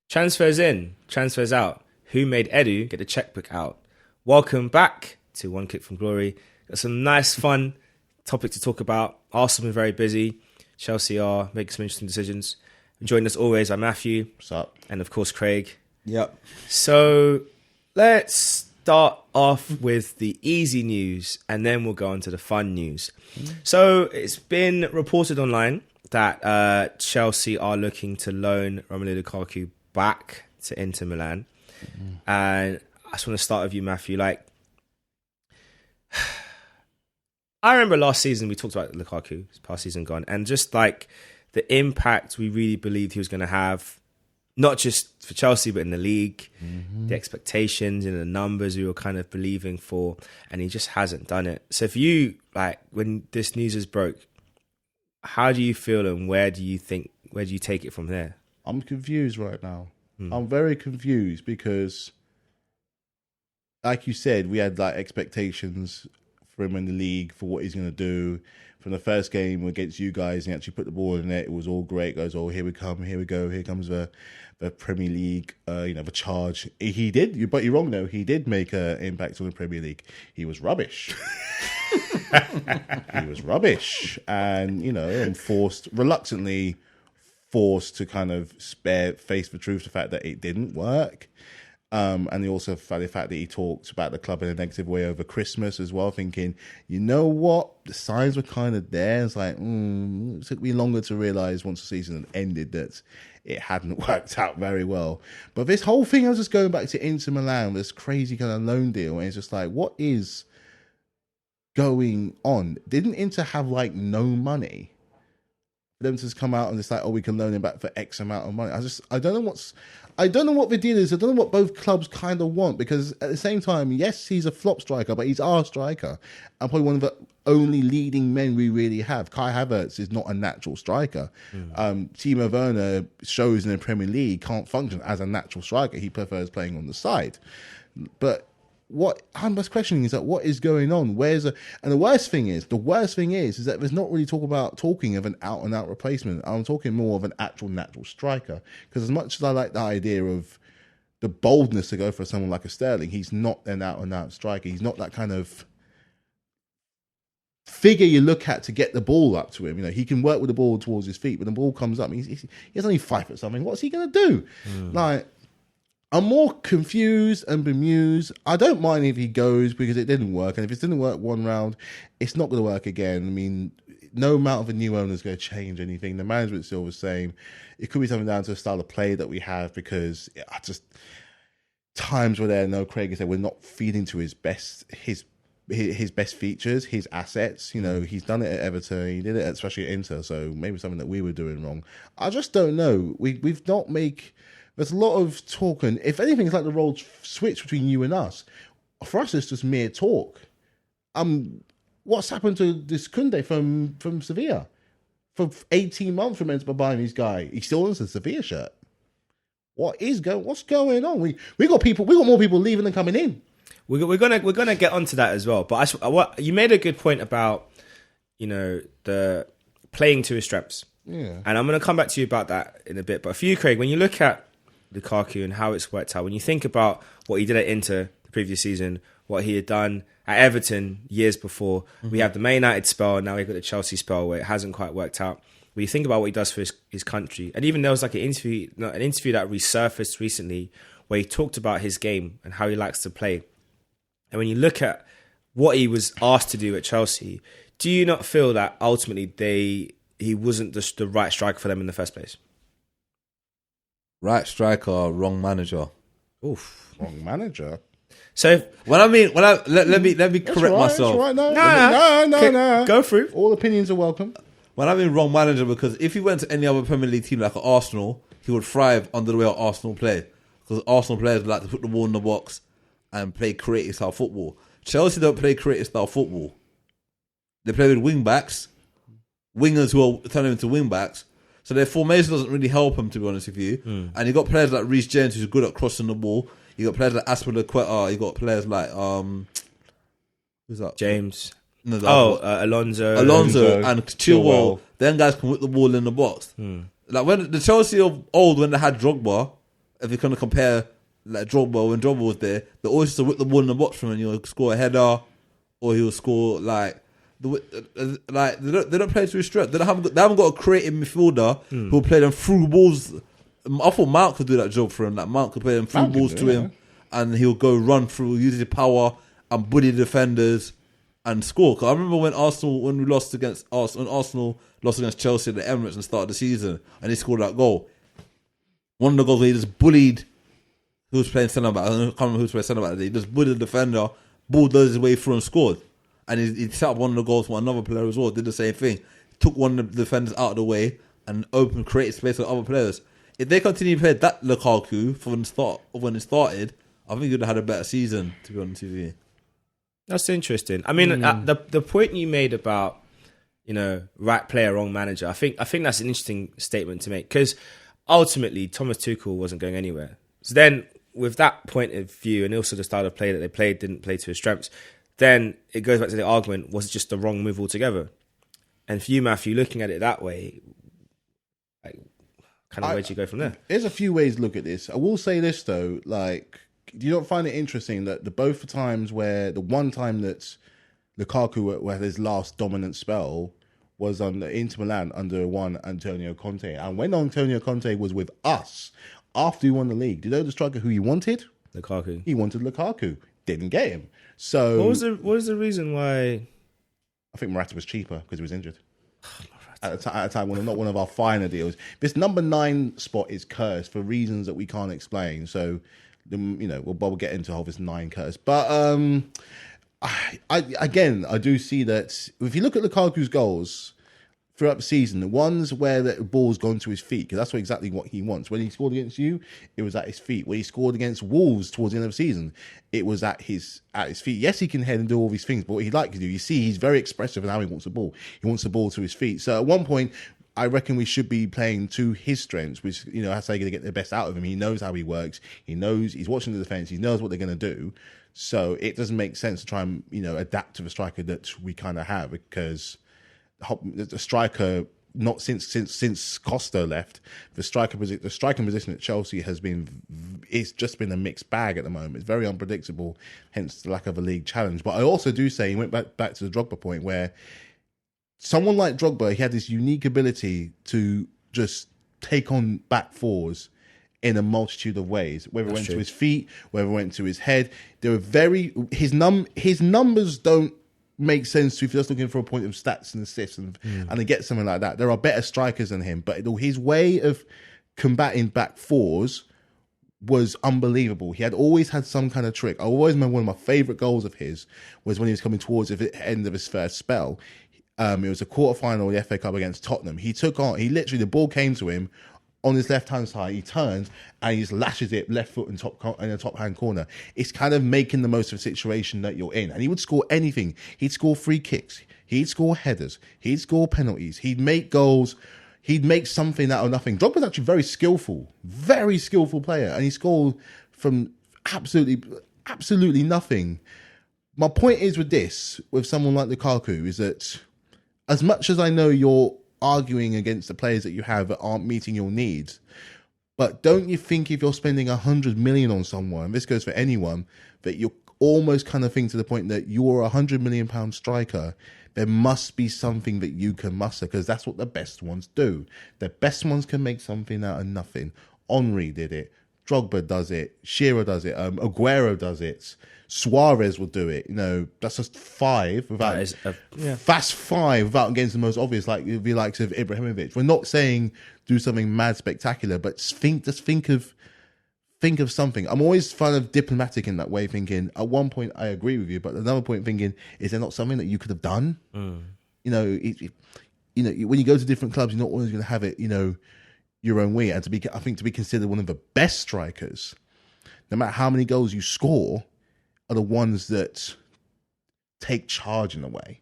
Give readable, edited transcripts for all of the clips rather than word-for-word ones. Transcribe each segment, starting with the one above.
Transfers in, transfers out. Who made Edu get the checkbook out? Welcome back to One Kick from Glory. Got some nice, fun topic to talk about. Arsenal been very busy. Chelsea are making some interesting decisions. Joining us always are Matthew. What's up? And of course, Craig. Yep. So let's start off with the easy news and then we'll go on to the fun news. So it's been reported online that Chelsea are looking to loan Romelu Lukaku back to Inter Milan. And I just want to start with you, Matthew. Like, I remember last season we talked about Lukaku, his past season gone, and just like the impact we really believed he was going to have, not just for Chelsea, but in the league, the expectations and the numbers we were kind of believing for, and he just hasn't done it. So if you, like, when this news is broke, how do you feel and where do you take it from there? I'm confused right now. I'm very confused because, like you said, we had like expectations for him in the league for what he's going to do. From the first game against you guys, and he actually put the ball in the net. It was all great. Goes, oh, here we come, here we go. Here comes the Premier League, the charge. He did, but you're wrong though. He did make an impact on the Premier League. He was rubbish. He was rubbish, and reluctantly forced to kind of face the truth, the fact that it didn't work. And he also found the fact that he talked about the club in a negative way over Christmas as well, thinking, you know what, the signs were kind of there. It's like, it took me longer to realise once the season had ended that it hadn't worked out very well. But this whole thing, I was just going back to Inter Milan, this crazy kind of loan deal, and it's just like, what is going on? Didn't Inter have like no money? For them to just come out and just like, oh, we can loan him back for X amount of money. I don't know what the deal is. I don't know what both clubs kind of want, because at the same time, yes, he's a flop striker, but he's our striker and probably one of the only leading men we really have. Kai Havertz is not a natural striker. Timo Werner shows in the Premier League can't function as a natural striker. He prefers playing on the side. But what I'm just questioning is that what is going on? And the worst thing is that there's not really talking of an out and out replacement. I'm talking more of an actual natural striker, because as much as I like the idea of the boldness to go for someone like a Sterling, he's not an out and out striker. He's not that kind of figure you look at to get the ball up to him. He can work with the ball towards his feet, but the ball comes up, he's only 5 foot something. What's he going to do? Like, I'm more confused and bemused. I don't mind if he goes, because it didn't work. And if it didn't work one round, it's not going to work again. I mean, no amount of a new owner is going to change anything. The management's still the same. It could be something down to the style of play that we have, because times where there, no, Craig said, we're not feeding to his best features, his assets. He's done it at Everton. He did it especially at Inter. So maybe something that we were doing wrong. I just don't know. We've not make... There's a lot of talk, and if anything, it's like the roles switch between you and us. For us, it's just mere talk. What's happened to this Kunde from Sevilla? For 18 months, we're meant to be buying this guy. He still owns a Sevilla shirt. What's going on? We got more people leaving than coming in. We're gonna get onto that as well. But you made a good point about the playing to his strengths. Yeah, and I'm gonna come back to you about that in a bit. But for you, Craig, when you look at Lukaku and how it's worked out, when you think about what he did at Inter the previous season, what he had done at Everton years before, we have the Man United spell, and now we've got the Chelsea spell where it hasn't quite worked out. When you think about what he does for his country, and even there was like an interview that resurfaced recently where he talked about his game and how he likes to play. And when you look at what he was asked to do at Chelsea, do you not feel that ultimately he wasn't just the right striker for them in the first place? Right striker, wrong manager. Oof, wrong manager. So let me correct myself. Right. No. Go through. All opinions are welcome. When I mean wrong manager, because if he went to any other Premier League team like Arsenal, he would thrive under the way Arsenal play. Because Arsenal players like to put the ball in the box and play creative style football. Chelsea don't play creative style football. They play with wing backs, wingers who are turning into wing backs. So their formation doesn't really help him, to be honest with you. And you got players like Reece James, who's good at crossing the ball. You got players like Aspilicueta. You got players like who's that? James. No, Alonso and Chilwell. Them guys can whip the ball in the box. Like when the Chelsea of old, when they had Drogba if you're going to compare like Drogba, when Drogba was there, they always used to whip the ball in the box from him and he'll score a header or he'll score like they don't play to his strength. They haven't got a creative midfielder who'll play them through balls. I thought Mount could do that job for him. Like Mount could play them through balls to him and he'll go run through, use his power and bully the defenders and score. Cause I remember when Arsenal lost against Chelsea at the Emirates and started the season and he scored that goal. One of the goals where he just bullied who was playing centre back. I can't remember who was playing centre back. He just bullied the defender, bulldozed his way through and scored. And he set up one of the goals for another player as well. Did the same thing. Took one of the defenders out of the way and created space for other players. If they continue to play that Lukaku from the start of when it started, I think you'd have had a better season, to be honest with you. That's interesting. I mean, the point you made about, right player, wrong manager, I think that's an interesting statement to make because ultimately Thomas Tuchel wasn't going anywhere. So then with that point of view and also the style of play that they played, didn't play to his strengths, then it goes back to the argument, was it just the wrong move altogether? And for you, Matthew, looking at it that way, where do you go from there? There's a few ways to look at this. I will say this, though, do you not find it interesting that both times where the one time that Lukaku had his last dominant spell was under Inter Milan under one Antonio Conte. And when Antonio Conte was with us, after he won the league, do you know the striker who he wanted? Lukaku. He wanted Lukaku. Didn't get him. So what was the reason why? I think Morata was cheaper because he was injured. At a time when not one of our finer deals. This number 9 spot is cursed for reasons that we can't explain. So, we'll get into how this 9 curse. But I do see that if you look at Lukaku's goals throughout the season, the ones where the ball's gone to his feet, because that's exactly what he wants. When he scored against you, it was at his feet. When he scored against Wolves towards the end of the season, it was at his feet. Yes, he can head and do all these things, but what he likes to do, you see, he's very expressive in how he wants the ball. He wants the ball to his feet. So at one point, I reckon we should be playing to his strengths, which, that's how you're going to get the best out of him. He knows how he works. He knows, he's watching the defense. He knows what they're going to do. So it doesn't make sense to try and, adapt to the striker that we kind of have because the striker, not since Costa left, the striking position at Chelsea it's just been a mixed bag at the moment. It's very unpredictable, hence the lack of a league challenge. But I also do say, he went back to the Drogba point where someone like Drogba, he had this unique ability to just take on back fours in a multitude of ways, whether it went to his feet, whether it went to his head. They were his numbers don't make sense to if you're just looking for a point of stats and assists and to get something like that. There are better strikers than him, but his way of combating back fours was unbelievable. He had always had some kind of trick. I always remember one of my favourite goals of his was when he was coming towards the end of his first spell. It was a quarterfinal of the FA Cup against Tottenham. The ball came to him on his left-hand side, he turns and he just lashes it left foot in the top-hand corner. It's kind of making the most of a situation that you're in. And he would score anything. He'd score free kicks. He'd score headers. He'd score penalties. He'd make goals. He'd make something out of nothing. Drogba's actually very skillful player. And he scored from absolutely nothing. My point is with someone like Lukaku, is that as much as I know you're arguing against the players that you have that aren't meeting your needs, but don't you think if you're spending 100 million on someone, and this goes for anyone, that you're almost kind of think to the point that you're a £100 million striker, there must be something that you can muster, because that's what the best ones do. The best ones can make something out of nothing. Henry did it. Drogba does it. Shearer does it. Aguero does it. Suarez will do it. That's just 5 without. That's 5 without against the most obvious, like the likes of Ibrahimovic. We're not saying do something mad spectacular, but think of something. I'm always kind of diplomatic in that way, thinking at one point I agree with you, but another point thinking, is there not something that you could have done? When you go to different clubs, you're not always going to have it, your own way. And to be considered one of the best strikers, no matter how many goals you score, are the ones that take charge in a way.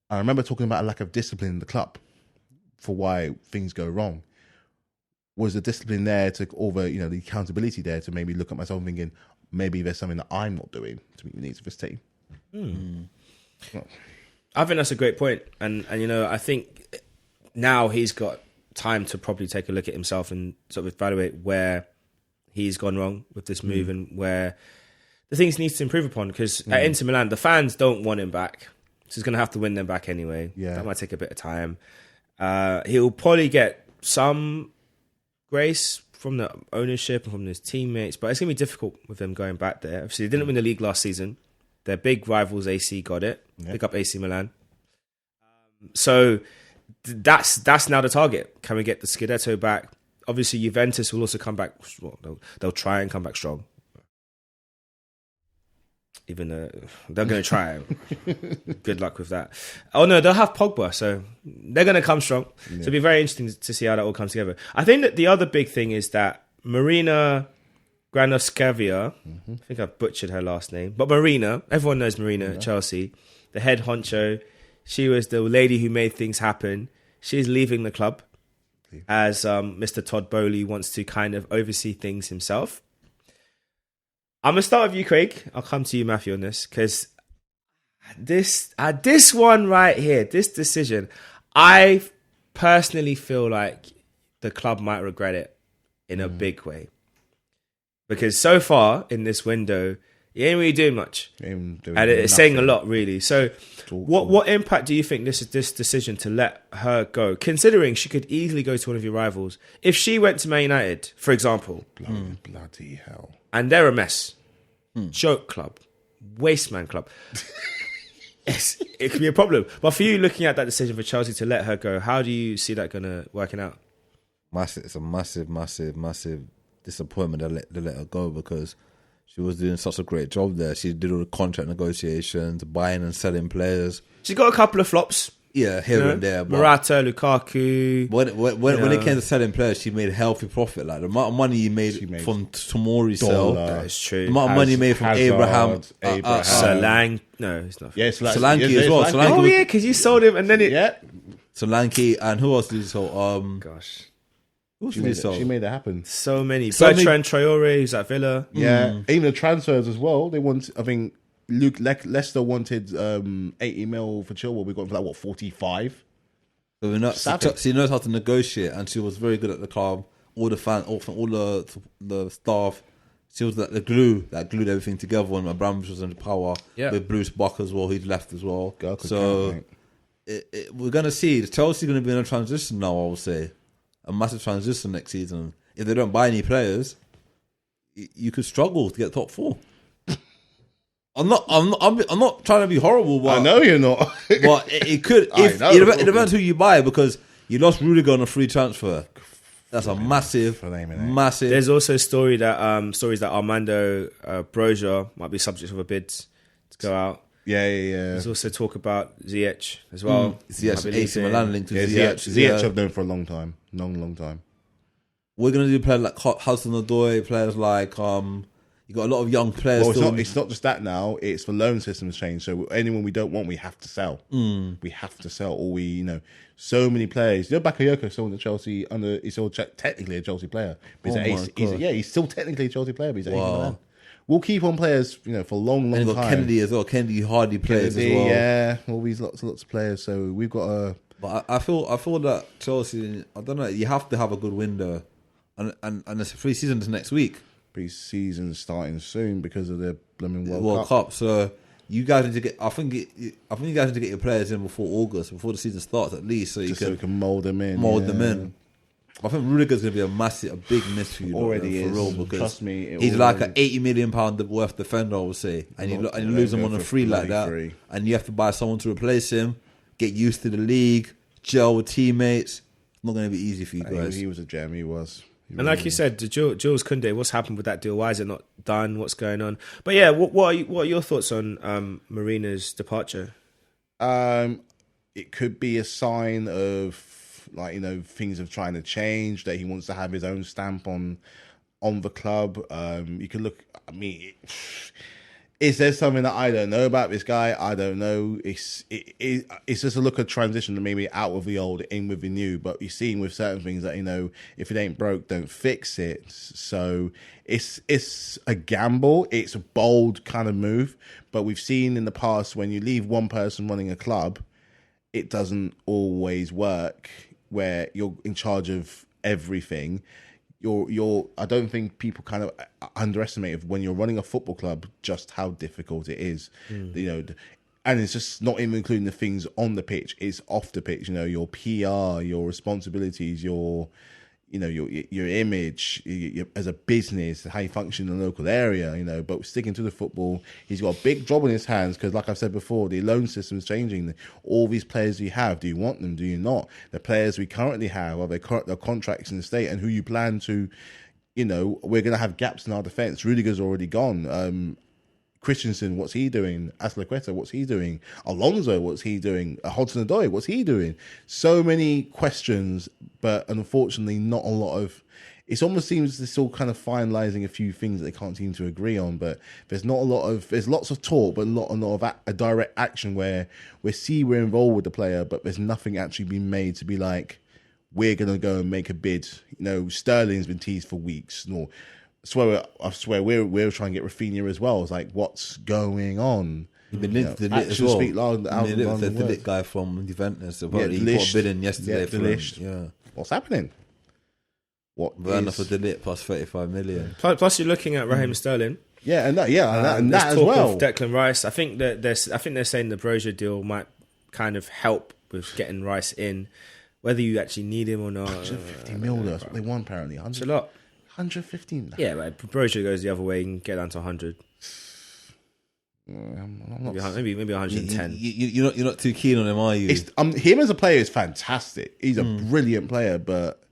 I remember talking about a lack of discipline in the club for why things go wrong. Was the discipline there the accountability there to maybe look at myself and thinking, maybe there's something that I'm not doing to meet the needs of this team? I think that's a great point. And I think now he's got time to probably take a look at himself and sort of evaluate where he's gone wrong with this move and where the things he needs to improve upon. Because at Inter Milan, the fans don't want him back. So he's going to have to win them back anyway. Yeah. That might take a bit of time. He'll probably get some grace from the ownership and from his teammates, but it's going to be difficult with them going back there. Obviously, they didn't win the league last season. Their big rivals, AC, got it. Yeah. Pick up AC Milan. So that's now the target. Can we get the Scudetto back? Obviously, Juventus will also come back. Well, they'll try and come back strong. Even though they're going to try. Good luck with that. Oh no, they'll have Pogba, so they're going to come strong. Yeah. So it'll be very interesting to see how that all comes together. I think that the other big thing is that Marina Granovskaya, I think I've butchered her last name, but Marina, everyone knows Marina at Chelsea, the head honcho. She was the lady who made things happen. She's leaving the club as Mr. Todd Bowley wants to kind of oversee things himself. I'm going to start with you, Craig. I'll come to you, Matthew, on this, because this one right here, this decision, I personally feel like the club might regret it in a big way. Because so far in this window, he ain't really doing much. And it's saying a lot, really. So what impact do you think this decision to let her go, considering she could easily go to one of your rivals? If she went to Man United, for example. Bloody hell. And they're a mess. Joke club. Wasteman club. It could be a problem. But for you, looking at that decision for Chelsea to let her go, how do you see that working out? It's a massive disappointment to let her go, because she was doing such a great job there. She did all the contract negotiations, buying and selling players. She's got a couple of flops. Yeah, here and there. Morata, Lukaku. When it came to selling players, she made healthy profit. Like the amount of money you made from Tomori sale. That is true. The amount of money you made from Abraham. Solanke. No, it's not. Yeah, Solanke as well. Oh, yeah, because you sold him and then it... Yeah. Solanke, and who else did you sell? Gosh. She made it happen. So many. Bertrand Traore, who's at Villa. Yeah, even the transfers as well. They want, I think, Leicester wanted 80 mil for Chilwell. We got for 45. So she knows how to negotiate, and she was very good at the club. All the fans, all the staff. She was like the glue that glued everything together when Abramovich was in power. Yeah. With Bruce Buck as well, he'd left as well. We're gonna see. Chelsea's gonna be in a transition now. I would say a massive transition next season. If they don't buy any players, you could struggle to get top 4. I'm not trying to be horrible, but I know you're not. But it could. It depends who you buy, because you lost Rudiger on a free transfer. That's a massive. There's also stories that Armando Broja might be subject of a bid to go out. Yeah. There's also talk about Ziyech as well. Ziyech, AC Milan linked to Ziyech. Ziyech I've known for a long time. Long time. We're gonna do players like Hudson-Odoi, players like you got a lot of young players. Well, it's not just that now. It's the loan system's changed. So anyone we don't want, we have to sell. We have to sell. Or so many players. Bakayoko still in the Chelsea he's still technically a Chelsea player. But he's still technically a Chelsea player. But he's wow. We'll keep on players, for a long time. And got Kennedy as well. Kennedy Hardy players as well. Yeah, all these lots of players. So we've got a. But I feel that Chelsea. I don't know. You have to have a good window, and it's free season next week. Pre-season starting soon because of the blooming World Cup. So you guys need to get. I think you guys need to get your players in before August, before the season starts at least, so we can mold them in. I think Rudiger's going to be a big miss for you. Already is. For real, because trust me, he's like an £80 million worth defender, I would say, and you lose him on a free like that, and you have to buy someone to replace him, get used to the league, gel with teammates. It's not going to be easy for you guys. He was a gem. He was. And like you said, Jules Koundé, what's happened with that deal? Why is it not done? What's going on? But yeah, what are your thoughts on Marina's departure? It could be a sign of things are trying to change, that he wants to have his own stamp on the club. You can look. I mean, is there something that I don't know about this guy? I don't know. It's just a look of transition, maybe out of the old, in with the new. But you're seeing with certain things that if it ain't broke, don't fix it. So it's a gamble. It's a bold kind of move. But we've seen in the past when you leave one person running a club, it doesn't always work. where you're in charge of everything. I don't think people kind of underestimate when you're running a football club just how difficult it is. And it's just not even including the things on the pitch; it's off the pitch. Your PR, your responsibilities, your image as a business, how you function in the local area. But sticking to the football, he's got a big job on his hands because, like I've said before, the loan system is changing. All these players you have, do you want them? Do you not? The players we currently have, are their contracts in the state, and who you plan to? We're going to have gaps in our defence. Rudiger's already gone. Christensen, what's he doing? Aspilicueta, what's he doing? Alonso, what's he doing? Hudson-Odoi, what's he doing? So many questions, but unfortunately not a lot of... It almost seems they're still kind of finalising a few things that they can't seem to agree on, but there's not a lot of... There's lots of talk, but not a lot of a direct action where we're involved with the player, but there's nothing actually been made to be like, we're going to go and make a bid. Sterling's been teased for weeks, I swear we're trying to get Rafinha as well. It's like, what's going on? The lit guy from Juventus. He put a bid in yesterday for him. Yeah. What's happening? Werner for the lit plus 35 million. Plus, you're looking at Raheem Sterling. Yeah, and that as well. Of Declan Rice. I think they're saying the Brozier deal might kind of help with getting Rice in, whether you actually need him or not. 150 mil. That's what they want apparently. It's a lot. 115. Yeah, but Brozier goes the other way and get down to 100. Maybe 110. You're not too keen on him, are you? Him as a player is fantastic. He's a brilliant player, but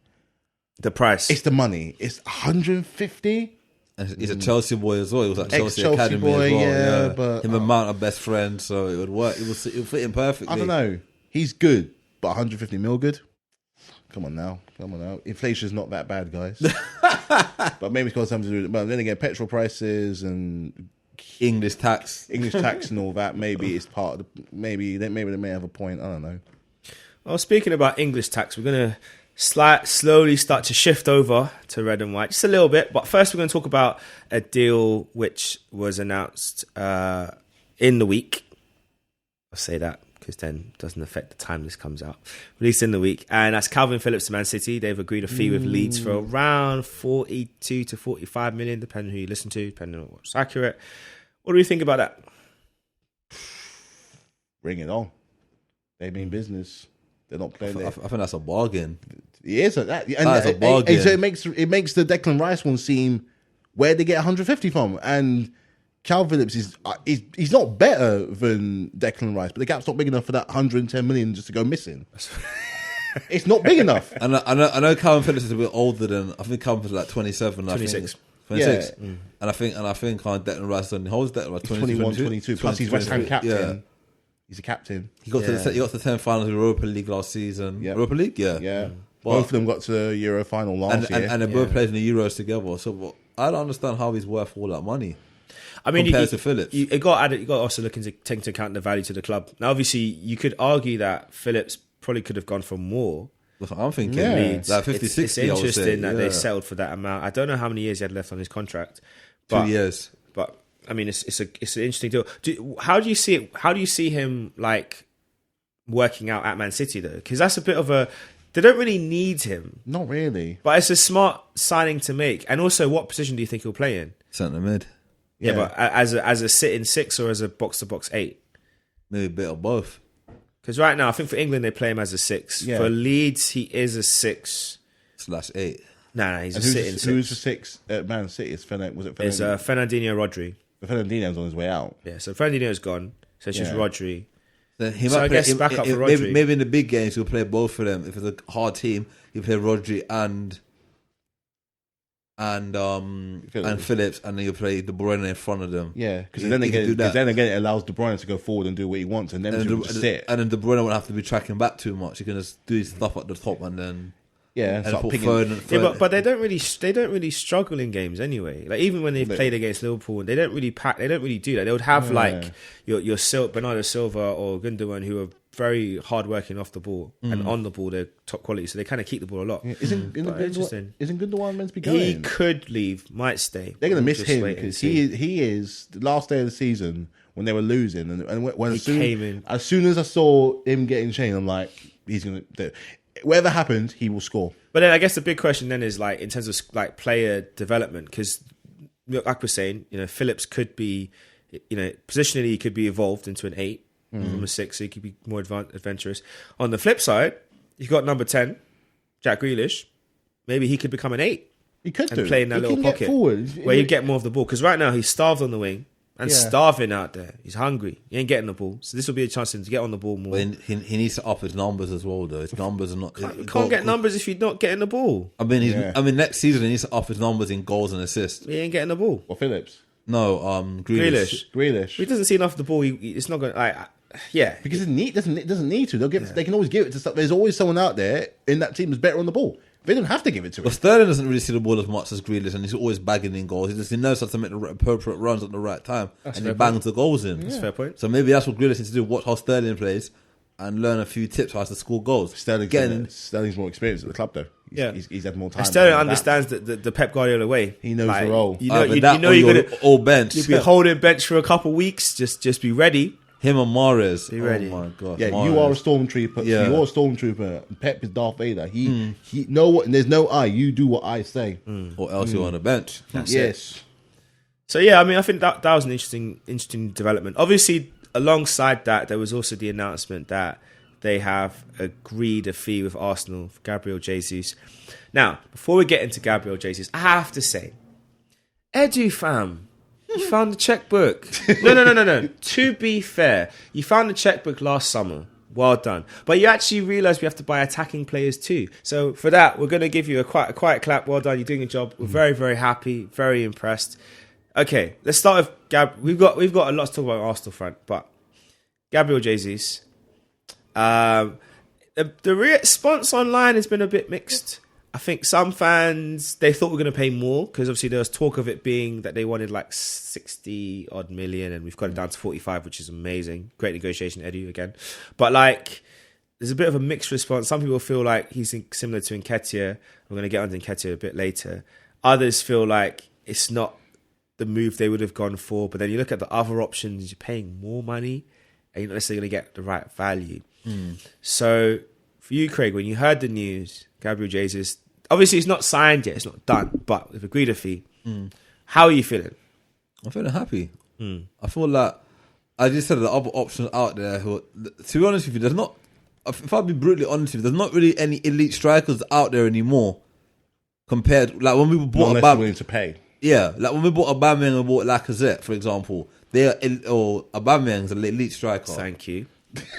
the price, it's the money. It's 150. And he's a Chelsea boy as well. He was at Chelsea Academy boy, as well. Yeah, but him and Mount are best friends, so it would work. It would fit him perfectly. I don't know. He's good, but 150 mil good. Come on now. Inflation's not that bad, guys. But maybe it's got something to do with it. But then again, petrol prices and English tax and all that. Maybe it's part of the. Maybe they may have a point. I don't know. Well, speaking about English tax, we're gonna slowly start to shift over to red and white, just a little bit. But first, we're going to talk about a deal which was announced in the week. I'll say that because then it doesn't affect the time this comes out. Released in the week. And that's Calvin Phillips to Man City. They've agreed a fee with Leeds for around 42 to 45 million, depending on who you listen to, depending on what's accurate. What do you think about that? Bring it on. They mean business. They're not playing I think that's a bargain. It is a bargain. So it makes the Declan Rice one seem where they get 150 from. And Cal Phillips he's not better than Declan Rice, but the gap's not big enough for that 110 million just to go missing. It's not big enough. And I know Calvin Phillips is a bit older than I think Calvin's like 27. 26. 26. Yeah. And I think Declan Rice only holds that like 21, 22. Plus he's West Ham captain. Yeah. He's a captain. He got to the 10 finals of Europa League last season. Yep. Europa League, yeah. Both of them got to the Euro final last year, and they both played in the Euros together. So I don't understand how he's worth all that money. I mean, compared to Phillips, you got to also take into account the value to the club. Now, obviously, you could argue that Phillips probably could have gone for more. That's what I'm thinking. Leeds. Like 50, 60, it's interesting that they settled for that amount. I don't know how many years he had left on his contract. 2 years. But I mean, it's an interesting deal. How do you see it? How do you see him like working out at Man City though? Because that's a bit of a. They don't really need him. Not really. But it's a smart signing to make. And also, what position do you think he'll play in? Centre mid. Yeah, but as a sit-in 6 or as a box-to-box 8? Maybe a bit of both. Because right now, I think for England, they play him as a 6. Yeah. For Leeds, he is a 6/8. Nah, he's a sit-in 6. Who's the 6 at Man City? It's Fernandinho Rodri. Fernandinho's on his way out. Yeah, so Fernandinho's gone. So it's just Rodri. So I guess back up for Rodri. Maybe in the big games, he'll play both of them. If it's a hard team, he'll play Rodri and Phillips, and then you play De Bruyne in front of them. Yeah, because then again, it allows De Bruyne to go forward and do what he wants, and then sit. And then De Bruyne won't have to be tracking back too much. He can just do his stuff at the top, and then but they don't really struggle in games anyway. Like even when they've played against Liverpool, they don't really do that. They would have your Bernardo Silva or Gundogan, who are very hard working off the ball and on the ball. They're top quality, so they kind of keep the ball a lot. Isn't Gundogan meant to be going? He could leave, might stay. They're going to miss him because he is the last day of the season when they were losing, and when as soon as I saw him getting changed, I'm like, he's going to. whatever happens, he will score. But then I guess the big question then is like in terms of like player development, because like we're saying, Phillips could be, positionally he could be evolved into an 8 from a 6, so he could be more adventurous. On the flip side, you've got number 10, Jack Grealish. Maybe he could become an 8. He could and play in that little pocket where you get more of the ball. Because right now he's starved on the wing and starving out there. He's hungry. He ain't getting the ball. So this will be a chance for him to get on the ball more. But he needs to up his numbers as well, though. His numbers are not. You can't get numbers if you're not getting the ball. I mean, next season he needs to up his numbers in goals and assists. He ain't getting the ball. Or Phillips? No, Grealish. If he doesn't see enough of the ball, it's not going to. Because it doesn't need to. They can always give it to stuff. There's always someone out there in that team who's better on the ball. They don't have to give it to him. But Sterling doesn't really see the ball as much as Grealish, and he's always bagging in goals. He knows how to make the appropriate runs at the right time, and he bangs the goals in. That's a fair point. So maybe that's what Grealish needs to do: watch how Sterling plays and learn a few tips how to score goals. Sterling's more experienced at the club, though. He's had more time. And Sterling understands the Pep Guardiola way. He knows the role. You're going to all bench. You'll be holding bench for a couple of weeks. Just be ready. Him and Mahrez. Be ready. Oh my god. Yeah, Mahrez. you are a stormtrooper. Yeah. You're a stormtrooper. Pep is Darth Vader. He know what. And there's no I. You do what I say. Or else you're on the bench. Yes. So yeah, I mean, I think that was an interesting development. Obviously, alongside that, there was also the announcement that they have agreed a fee with Arsenal for Gabriel Jesus. Now, before we get into Gabriel Jesus, I have to say, Edu fam, you found the checkbook. No. To be fair, you found the checkbook last summer. Well done. But you actually realised we have to buy attacking players too. So for that, we're going to give you a quiet clap. Well done. You're doing a job. We're very, very happy. Very impressed. Okay, let's start with Gab. We've got a lot to talk about on Arsenal front, but Gabriel Jesus. The response online has been a bit mixed. I think some fans, they thought we were going to pay more because obviously there was talk of it being that they wanted like 60 odd million and we've got it down to 45, which is amazing. Great negotiation, Edu, again. But like, there's a bit of a mixed response. Some people feel like he's similar to Nketiah. We're going to get onto Nketiah a bit later. Others feel like it's not the move they would have gone for. But then you look at the other options, you're paying more money and you're not necessarily going to get the right value. So for you, Craig, when you heard the news, Gabriel Jesus, obviously it's not signed yet, it's not done, but we've agreed a fee. How are you feeling? I'm feeling happy. I feel like, I just said the other options out there who, to be honest with you, there's not, if I'll be brutally honest with you, there's not really any elite strikers out there anymore compared, like when we bought Aubameyang, willing to pay. Yeah, like when we bought Aubameyang and bought Lacazette, for example, Aubameyang's an elite striker. Thank you.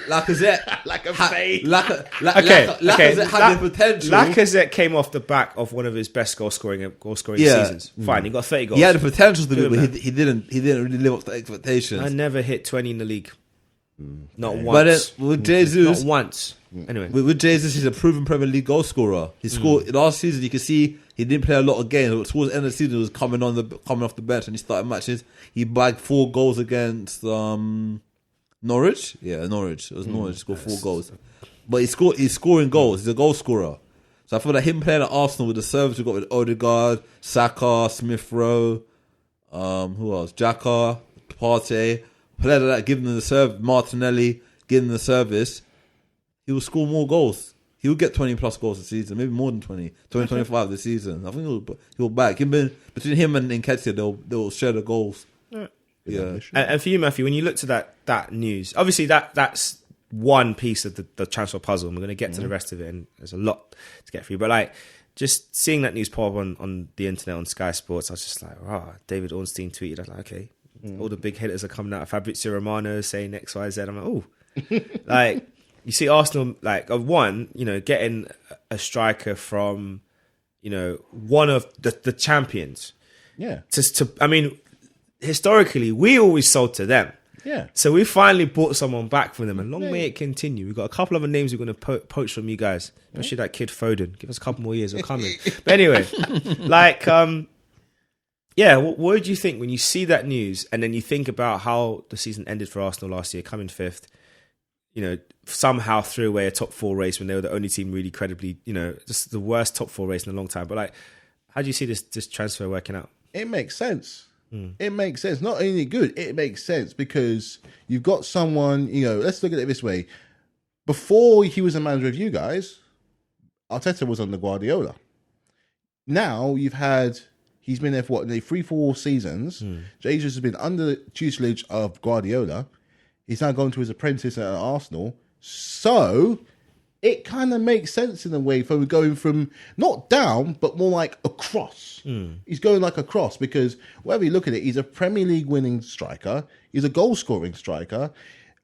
Lacazette, Like a fade. Lacazette had the potential. Lacazette came off the back of one of his best goal scoring seasons. Fine, he got 30 goals. He had the potential to do it, but he didn't really live up to expectations. I never hit 20 in the league. Not once. But then with Jesus, not once. Anyway, with Jesus, he's a proven Premier League goal scorer. He scored last season. You can see he didn't play a lot of games. But towards the end of the season, he was coming off the bench and he started matches. He bagged 4 goals against Norwich. Yeah, Norwich. It was Norwich. He scored 4 goals, but he's scoring goals. He's a goal scorer. So I feel like him playing at Arsenal with the service we got with Odegaard, Saka, Smith Rowe, who else? Xhaka, Partey, player like that, giving them the serve, Martinelli, giving them the service. He will score more goals. He will get 20 plus goals this season, maybe more than 25 this season. I think he'll back. Between him and Nketiah, they'll share the goals. Yeah. And for you, Matthew, when you looked at that news, obviously that's one piece of the transfer puzzle, and we're going to get to the rest of it, and there's a lot to get through. But like, just seeing that news pop up on the internet on Sky Sports, I was just like, David Ornstein tweeted. I was like, okay, all the big hitters are coming out. Fabrizio Romano saying X, Y, Z. I'm like, oh, like you see Arsenal, like getting a striker from, one of the champions. Yeah. I mean, historically, we always sold to them. Yeah. So we finally bought someone back from them, and long may it continue. We've got a couple other names we're going to poach from you guys, especially that kid Foden. Give us a couple more years, we're coming. But anyway, what do you think when you see that news and then you think about how the season ended for Arsenal last year, coming 5th, somehow threw away a top 4 race when they were the only team really credibly, just the worst top 4 race in a long time. But like, how do you see this transfer working out? It makes sense. It makes sense. Not only good, it makes sense because you've got someone, let's look at it this way. Before he was a manager of you guys, Arteta was under Guardiola. Now he's been there for what, 3-4 seasons. Jesus has been under the tutelage of Guardiola. He's now gone to his apprentice at Arsenal. So it kind of makes sense in a way for going from not down, but more like across. He's going like across because wherever you look at it, he's a Premier League winning striker. He's a goal scoring striker.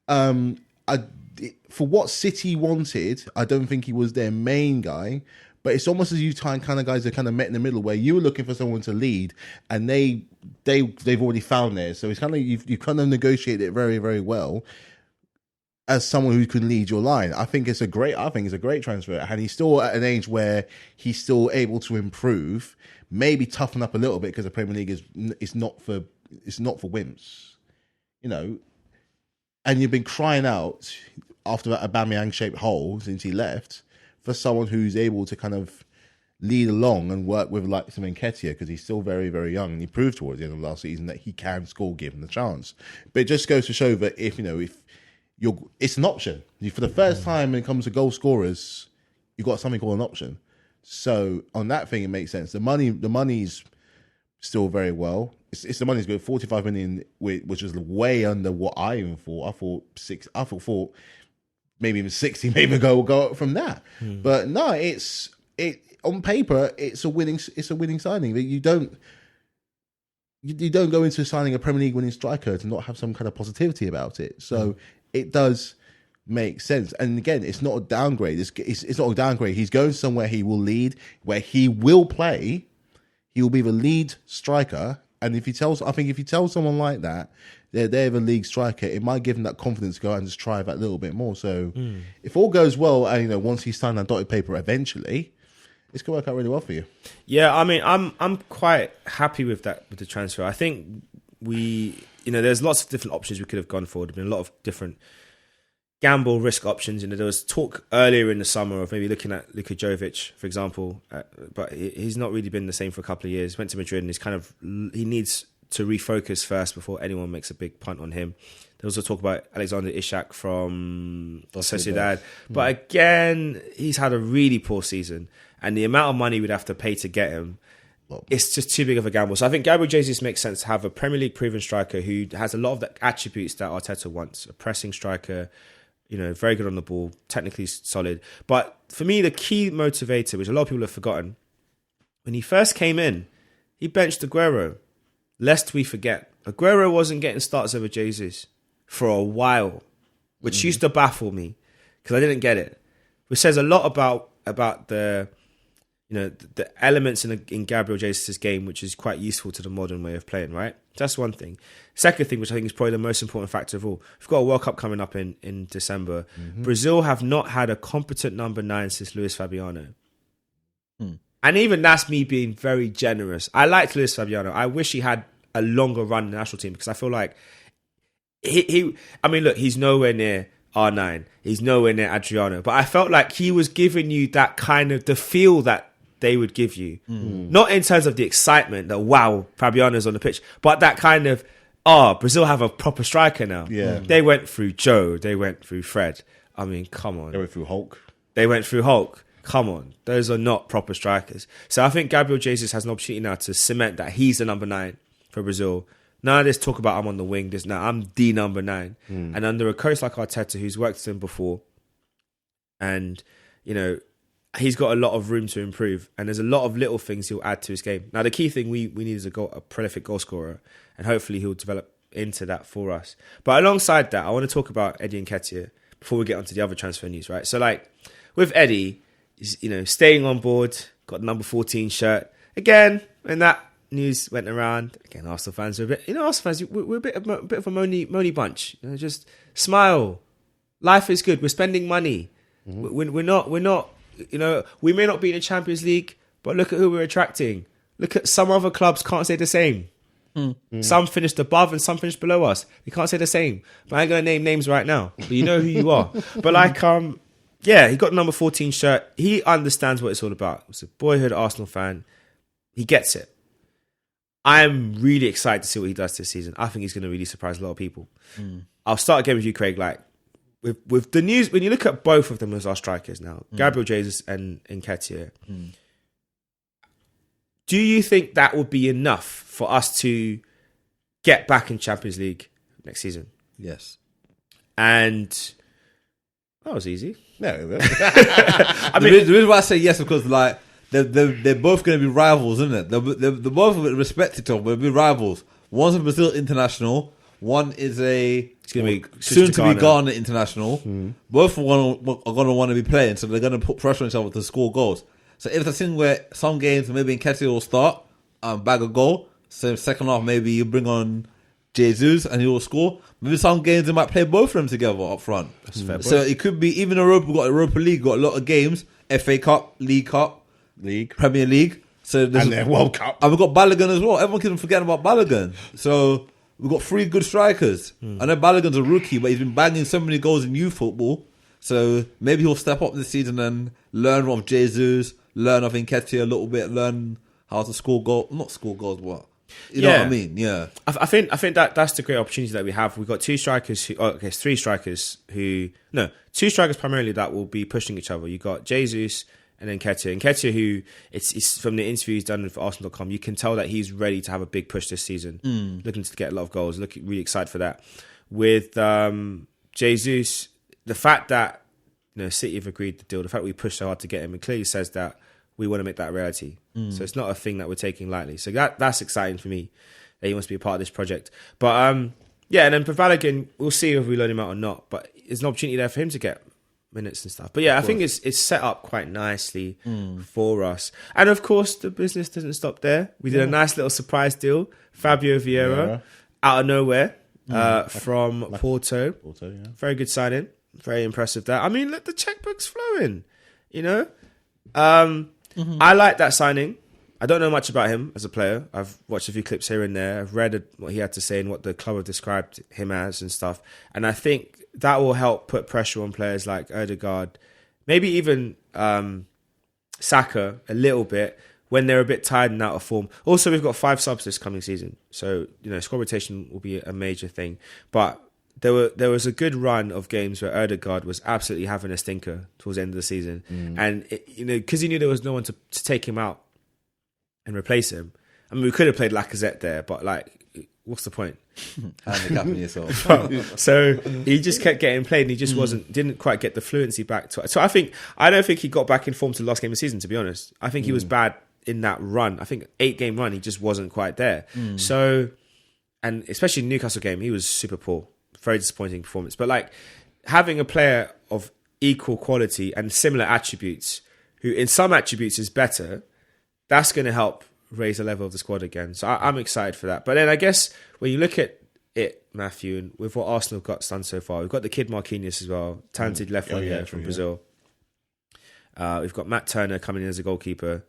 For what City wanted, I don't think he was their main guy. But it's almost as you kind of guys are kind of met in the middle where you were looking for someone to lead, and they've already found theirs. So it's kind of you kind of negotiate it very, very well as someone who can lead your line. I think it's a great transfer, and he's still at an age where he's still able to improve, maybe toughen up a little bit because the Premier League is not for wimps, you know. And you've been crying out after that Aubameyang-shaped hole since he left for someone who's able to kind of lead along and work with like some Nketiah because he's still very, very young. And he proved towards the end of last season that he can score given the chance. But it just goes to show that if you're, it's an option. For the first time when it comes to goal scorers, you've got something called an option. So on that thing, it makes sense. The money's still very well. It's the money's good. 45 million, which is way under what I even thought. I thought maybe even 60, maybe go up from that. But no, it on paper it's a winning signing. You don't go into signing a Premier League winning striker to not have some kind of positivity about it. So it does make sense. And again, it's not a downgrade. It's not a downgrade. He's going somewhere he will lead, where he will play. He will be the lead striker. And if you tell someone like that, they're the league striker, it might give them that confidence to go out and just try that little bit more. So if all goes well, and once he's signed that dotted paper eventually, it's gonna work out really well for you. Yeah, I mean, I'm quite happy with the transfer. I think there's lots of different options we could have gone for. There's been a lot of different gamble risk options. There was talk earlier in the summer of maybe looking at Luka Jovic, for example, but he's not really been the same for a couple of years. Went to Madrid and he needs to refocus first before anyone makes a big punt on him. There was also talk about Alexander Isak from Sociedad, but again, he's had a really poor season, and the amount of money we'd have to pay to get him, it's just too big of a gamble. So I think Gabriel Jesus makes sense to have a Premier League proven striker who has a lot of the attributes that Arteta wants: a pressing striker, very good on the ball, technically solid. But for me, the key motivator, which a lot of people have forgotten, when he first came in, he benched Aguero. Lest we forget, Aguero wasn't getting starts over Jesus for a while, which used to baffle me because I didn't get it. Which says a lot about the elements in Gabriel Jesus' game, which is quite useful to the modern way of playing, right? That's one thing. Second thing, which I think is probably the most important factor of all, we've got a World Cup coming up in December. Brazil have not had a competent number 9 since Luis Fabiano. And even that's me being very generous. I liked Luis Fabiano. I wish he had a longer run in the national team because I feel like he's nowhere near R9. He's nowhere near Adriano. But I felt like he was giving you that kind of the feel that they would give you. Not in terms of the excitement that, wow, Fabiano's on the pitch, but that kind of, Brazil have a proper striker now. Yeah. They went through Joe. They went through Fred. I mean, come on. They went through Hulk. Come on. Those are not proper strikers. So I think Gabriel Jesus has an opportunity now to cement that he's the number 9 for Brazil. Now this talk about I'm on the wing. I'm the number 9. And under a coach like Arteta, who's worked with him before, and, he's got a lot of room to improve, and there's a lot of little things he'll add to his game. Now, the key thing we need is a prolific goal scorer, and hopefully he'll develop into that for us. But alongside that, I want to talk about Eddie Nketiah before we get onto the other transfer news, right? So, with Eddie, staying on board, got the number 14 shirt. Again, when that news went around, again, Arsenal fans are Arsenal fans, we're a bit of a moany bunch. Just smile. Life is good. We're spending money. We're not. We may not be in the Champions League, but look at who we're attracting. Look at some other clubs can't say the same. Some finished above and some finished below us. They can't say the same. But I ain't going to name names right now. But you know who you are. But he got the number 14 shirt. He understands what it's all about. He's a boyhood Arsenal fan. He gets it. I'm really excited to see what he does this season. I think he's going to really surprise a lot of people. I'll start again with you, Craig. with the news, when you look at both of them as our strikers now, Gabriel Jesus and Nketiah, do you think that would be enough for us to get back in Champions League next season? Yes. And that was easy. No, I mean, the reason why I say yes because like they're both going to be rivals, isn't it? They're both respected to, but be rivals. One's a Brazil international. One is a soon to be Ghana international. Both are going to want to be playing, so they're going to put pressure on each other to score goals. So if it's a thing where some games maybe Nketiah will start, bag a goal. So second half maybe you bring on Jesus and he will score. Maybe some games they might play both of them together up front. That's fair. So it could be even Europa. We've got Europa League, got a lot of games. FA Cup, League, Premier League. So and then World Cup. And we've got Balogun as well. Everyone keeps forgetting about Balogun. So we've got 3 good strikers. I know Balogun's a rookie, but he's been banging so many goals in youth football. So maybe he'll step up this season and learn of Jesus, learn of Nketiah a little bit, learn how to score goals. Not score goals, but you know what I mean? Yeah. I think that's the great opportunity that we have. We've got 2 strikers three strikers who, no, 2 strikers primarily that will be pushing each other. You got Jesus and then Nketiah, who it's from the interview he's done for Arsenal.com, you can tell that he's ready to have a big push this season, looking to get a lot of goals, looking really excited for that. With Jesus, the fact that City have agreed the deal, the fact we pushed so hard to get him, it clearly says that we want to make that a reality. So it's not a thing that we're taking lightly. So that's exciting for me that he wants to be a part of this project. But and then for Balogun, we'll see if we loan him out or not. But there's an opportunity there for him to get minutes and stuff. But I think it's set up quite nicely for us. And of course, the business doesn't stop there. We did a nice little surprise deal. Fabio Vieira, out of nowhere, from Porto. Very good signing. Very impressive there. I mean, look, the checkbook's flowing, I like that signing. I don't know much about him as a player. I've watched a few clips here and there. I've read what he had to say and what the club have described him as and stuff. And I think that will help put pressure on players like Odegaard, maybe even Saka a little bit when they're a bit tired and out of form. Also, we've got 5 subs this coming season. So, squad rotation will be a major thing. But there was a good run of games where Odegaard was absolutely having a stinker towards the end of the season. And, because he knew there was no one to take him out and replace him. I mean, we could have played Lacazette there, but, what's the point? Handicapping yourself. So he just kept getting played and he just didn't quite get the fluency back to it. So I don't think he got back in form to the last game of the season, to be honest. I think he was bad in that run. I think 8-game run, he just wasn't quite there. So, and especially in the Newcastle game, he was super poor. Very disappointing performance. But having a player of equal quality and similar attributes, who in some attributes is better, that's going to help raise the level of the squad again. So I'm excited for that. But then I guess when you look at it, Matthew, and with what Arsenal have got done so far, we've got the kid Marquinhos as well, talented left winger from Brazil. We've got Matt Turner coming in as a goalkeeper.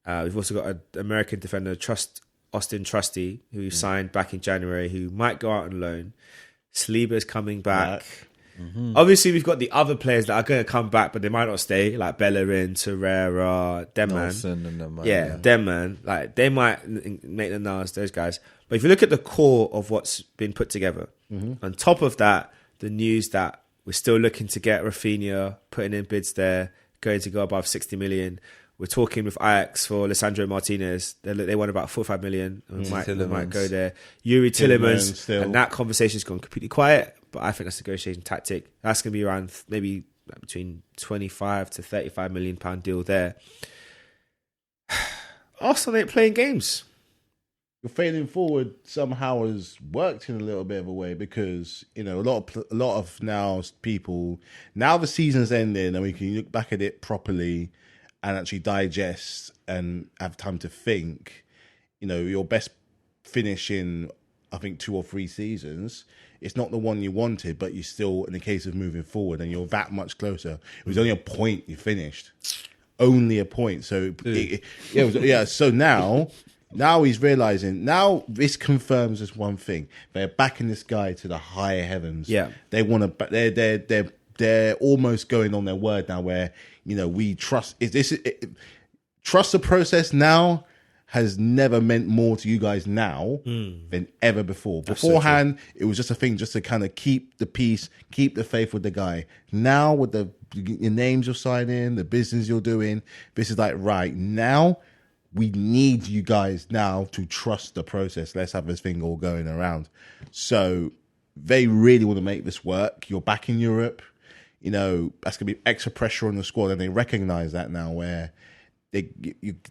We've also got an American defender, Austin Trusty, who signed back in January, who might go out on loan. Saliba's coming back. Obviously, we've got the other players that are going to come back, but they might not stay, like Bellerin, Torreira, Denman. They might make the Nars, those guys. But if you look at the core of what's been put together, on top of that, the news that we're still looking to get Rafinha, putting in bids there, going to go above 60 million. We're talking with Ajax for Lisandro Martinez. They want about 45 million. We might go there. Yuri Tillemans. And that conversation's gone completely quiet. But I think that's a negotiation tactic. That's going to be around maybe between 25 to 35 million pound deal there. Arsenal ain't playing games. Your failing forward somehow has worked in a little bit of a way because, a lot of now people, now the season's ending and we can look back at it properly and actually digest and have time to think, your best finish in, I think, 2 or 3 seasons, it's not the one you wanted, but you're still in the case of moving forward and you're that much closer. It was only a point you finished. Only a point. So, so now he's realising, now this confirms this one thing. They're backing this guy to the higher heavens. Yeah. They want to, they're almost going on their word now where, we trust. Trust the process now has never meant more to you guys now than ever before. Beforehand, it was just a thing just to kind of keep the peace, keep the faith with the guy. Now, with your names you're signing, the business you're doing, this is like, right, now we need you guys now to trust the process. Let's have this thing all going around. So they really want to make this work. You're back in Europe. You know, that's going to be extra pressure on the squad, and they recognize that now where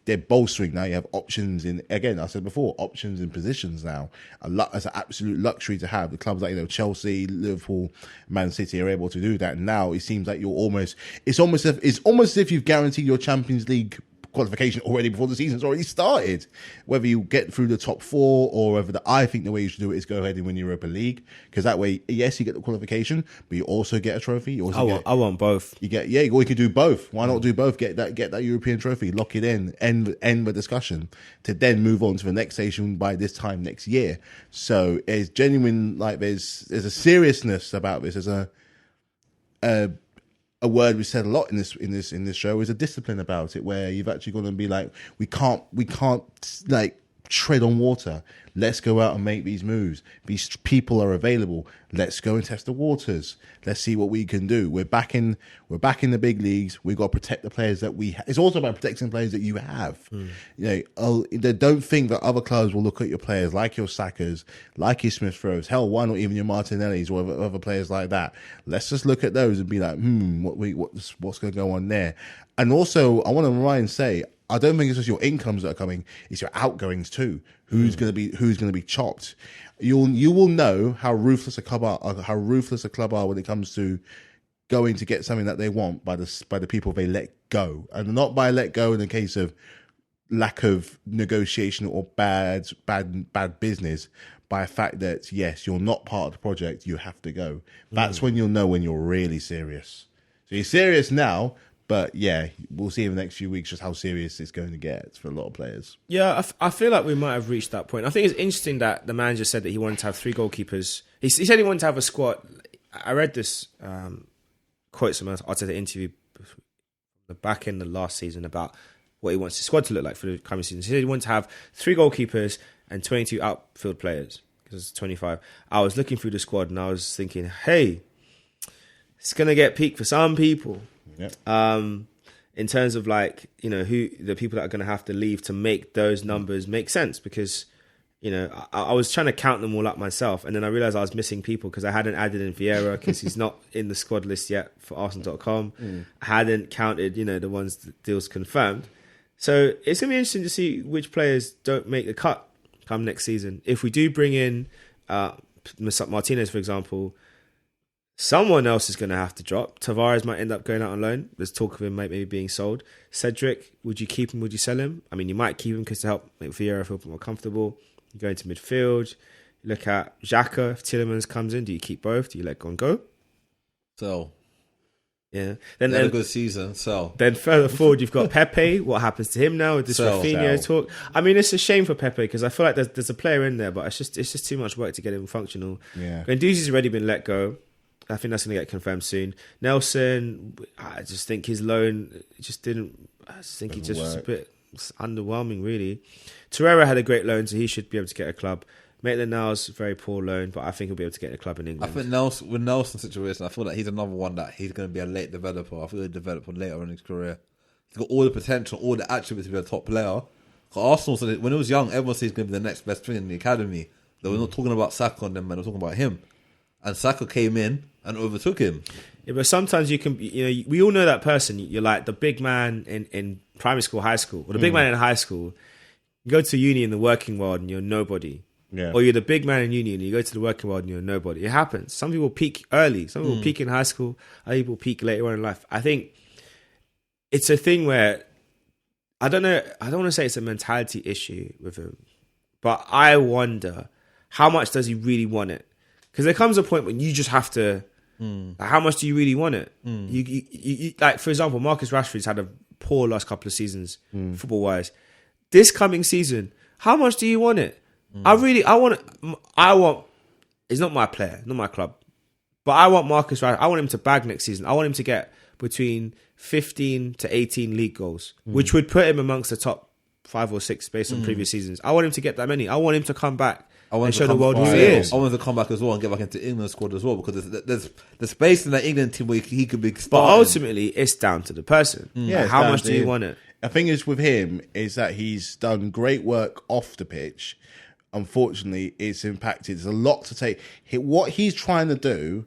they're bolstering now. You have options in, again, I said before, options in positions now. That's an absolute luxury to have. The clubs like, you know, Chelsea, Liverpool, Man City are able to do that. Now it seems like it's almost as if you've guaranteed your Champions League qualification already before the season's already started. Whether you get through the top four or whether I think the way you should do it is go ahead and win Europa League, because that way, yes, you get the qualification, but you also get a trophy. You also I want both. You get, yeah, we could do both. Why not do both? Get that European trophy, lock it in, end the discussion, to then move on to the next station by this time next year. So it's genuine. Like there's a seriousness about this. There's a word we said a lot in this show is a discipline about it, where you've actually got to be like, we can't like tread on water. Let's go out and make these moves. These people are available. Let's go and test the waters. Let's see what we can do. We're back in the big leagues. We've got to protect the players that we have. It's also about protecting players that you have. You know, they don't think that other clubs will look at your players like your Sakas, like your Smith Rowes, hell, why not even your Martinellis or other players like that? Let's just look at those and be like, what's going to go on there? And also, I want to remind say, I don't think it's just your incomes that are coming; it's your outgoings too. Who's going to be chopped? You will know how ruthless a club are when it comes to going to get something that they want by the people they let go, and not by let go in the case of lack of negotiation or bad business. By the fact that yes, you're not part of the project, you have to go. That's when you'll know when you're really serious. So you're serious now. But yeah, we'll see in the next few weeks just how serious it's going to get for a lot of players. Yeah, I feel like we might have reached that point. I think it's interesting that the manager said that he wanted to have 3 goalkeepers. He said he wanted to have a squad. I read this quote somewhere after the interview the back end of last season about what he wants his squad to look like for the coming season. He said he wanted to have 3 goalkeepers and 22 outfield players, because it's 25. I was looking through the squad and I was thinking, hey, it's going to get peak for some people. Yep. In terms of like, you know, who the people that are going to have to leave to make those numbers make sense, because, you know, I was trying to count them all up myself, and then I realized I was missing people because I hadn't added in Vieira because he's not in the squad list yet for Arsenal.com. I hadn't counted, you know, the ones that deals confirmed. So it's going to be interesting to see which players don't make the cut come next season. If we do bring in Martinez, for example, someone else is going to have to drop. Tavares might end up going out on loan. There's talk of him maybe being sold. Cedric, would you keep him? Would you sell him? I mean, you might keep him because to help make Vieira feel more comfortable. You go into midfield. You look at Xhaka. If Tielemans comes in, do you keep both? Do you let one go? So, yeah. Then a good season. So then further forward, you've got Pepe. What happens to him now with this Rafinha talk? I mean, it's a shame for Pepe because I feel like there's a player in there, but it's just too much work to get him functional. Yeah. Guendouzi's already been let go. I think that's going to get confirmed soon. Nelson, I just think his loan just didn't. I just think he just was a bit underwhelming, really. Torreira had a great loan, so he should be able to get a club. Maitland-Niles, very poor loan, but I think he'll be able to get a club in England. I think with Nelson's situation, I feel like he's another one that he's going to be a late developer. I feel he'll develop later in his career. He's got all the potential, all the attributes to be a top player. Arsenal, so when he was young, everyone said he's going to be the next best thing in the academy. They were not talking about Saka and them, man. They were talking about him. And Saka came in and overtook him. Yeah, but sometimes you can, you know, we all know that person. You're like the big man in primary school, high school, or the big man in high school. You go to uni in the working world and you're nobody. Yeah. Or you're the big man in uni and you go to the working world and you're nobody. It happens. Some people peak early. Some people peak in high school. Other people peak later on in life. I think it's a thing where, I don't know, I don't want to say it's a mentality issue with him, but I wonder how much does he really want it? Because there comes a point when you just have to. Like, how much do you really want it? You like, for example, Marcus Rashford's had a poor last couple of seasons, football wise. This coming season, how much do you want it? I want. It's not my player, not my club, but I want Marcus Rashford. I want him to bag next season. I want him to get between 15 to 18 league goals, which would put him amongst the top 5 or 6 based on previous seasons. I want him to get that many. I want him to come back and show the come world who back. he is. I want him to come back as well and get back into England squad as well, because there's space in that England team where he could be But starting. ultimately, it's down to the person. Yeah, Like, it's how down much to do you him. want it? The thing is with him is that he's done great work off the pitch. Unfortunately, it's impacted. There's a lot to take. What he's trying to do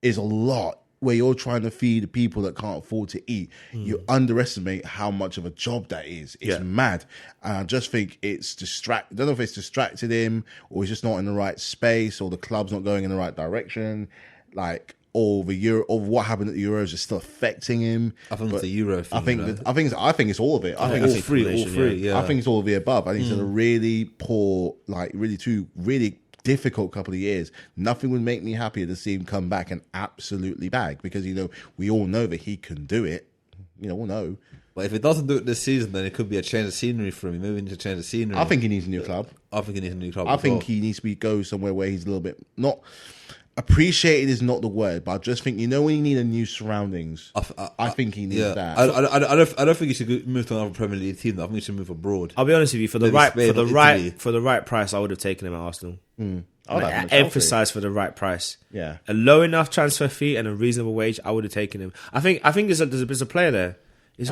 is a lot. Where you're trying to feed the people that can't afford to eat, you underestimate how much of a job that is. It's mad. And I just think it's I don't know if it's distracted him, or he's just not in the right space, or the club's not going in the right direction. Like, or what happened at the Euros is still affecting him. I think it's a Euro thing. I think it's all of it. I think all it's three. Yeah. I think it's all of the above. I think it's a really poor, like really difficult couple of years. Nothing would make me happier to see him come back and absolutely bag, because we all know that he can do it. All know. But if he doesn't do it this season, then it could be a change of scenery for him. Maybe we need to change the scenery. I think he needs a new club. I think he needs a new club. I think he needs to go somewhere where he's a little bit not appreciated is not the word, but I just think when you need a new surroundings, I think he needs that. I don't think he should move to another Premier League team. I think he should move abroad. I'll be honest with you. For the Maybe right price, I would have taken him at Arsenal. I Emphasize for the right price. Yeah, a low enough transfer fee and a reasonable wage, I would have taken him. I think there's a player there. He's